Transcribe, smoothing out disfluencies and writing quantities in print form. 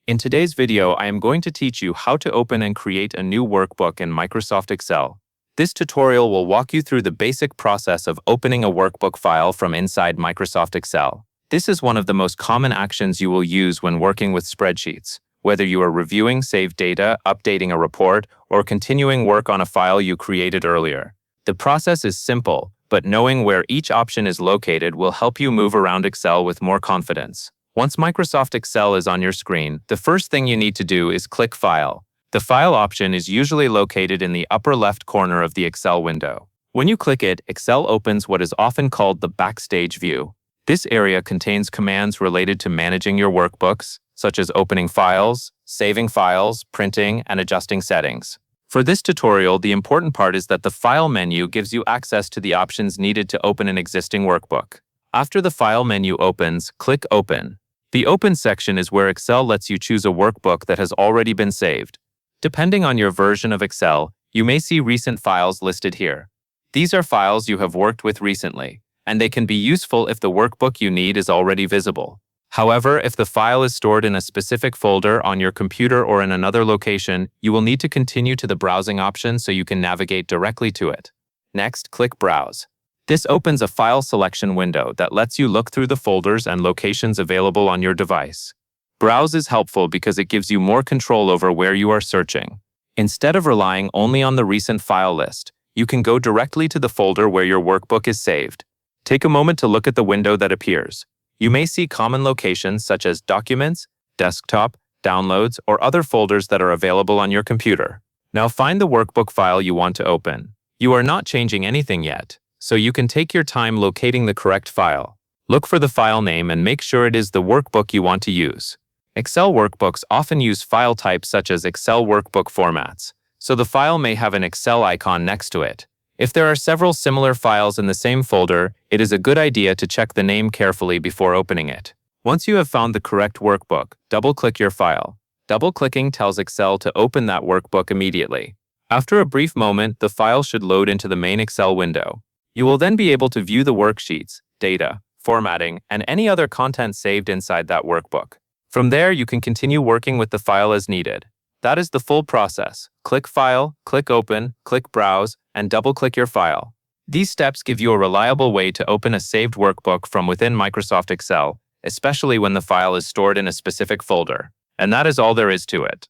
In today's video, I am going to teach you how to open and create a new workbook in Microsoft Excel. This tutorial will walk you through the basic process of opening a workbook file from inside Microsoft Excel. This is one of the most common actions you will use when working with spreadsheets, whether you are reviewing saved data, updating a report, or continuing work on a file you created earlier. The process is simple, but knowing where each option is located will help you move around Excel with more confidence. Once Microsoft Excel is on your screen, the first thing you need to do is click File. The File option is usually located in the upper left corner of the Excel window. When you click it, Excel opens what is often called the Backstage view. This area contains commands related to managing your workbooks, such as opening files, saving files, printing, and adjusting settings. For this tutorial, the important part is that the File menu gives you access to the options needed to open an existing workbook. After the File menu opens, click Open. The Open section is where Excel lets you choose a workbook that has already been saved. Depending on your version of Excel, you may see recent files listed here. These are files you have worked with recently, and they can be useful if the workbook you need is already visible. However, if the file is stored in a specific folder on your computer or in another location, you will need to continue to the browsing option so you can navigate directly to it. Next, click Browse. This opens a file selection window that lets you look through the folders and locations available on your device. Browse is helpful because it gives you more control over where you are searching. Instead of relying only on the recent file list, you can go directly to the folder where your workbook is saved. Take a moment to look at the window that appears. You may see common locations such as Documents, Desktop, Downloads, or other folders that are available on your computer. Now find the workbook file you want to open. You are not changing anything yet, so you can take your time locating the correct file. Look for the file name and make sure it is the workbook you want to use. Excel workbooks often use file types such as Excel workbook formats, so the file may have an Excel icon next to it. If there are several similar files in the same folder, it is a good idea to check the name carefully before opening it. Once you have found the correct workbook, double-click your file. Double-clicking tells Excel to open that workbook immediately. After a brief moment, the file should load into the main Excel window. You will then be able to view the worksheets, data, formatting, and any other content saved inside that workbook. From there, you can continue working with the file as needed. That is the full process. Click File, click Open, click Browse, and double-click your file. These steps give you a reliable way to open a saved workbook from within Microsoft Excel, especially when the file is stored in a specific folder. And that is all there is to it.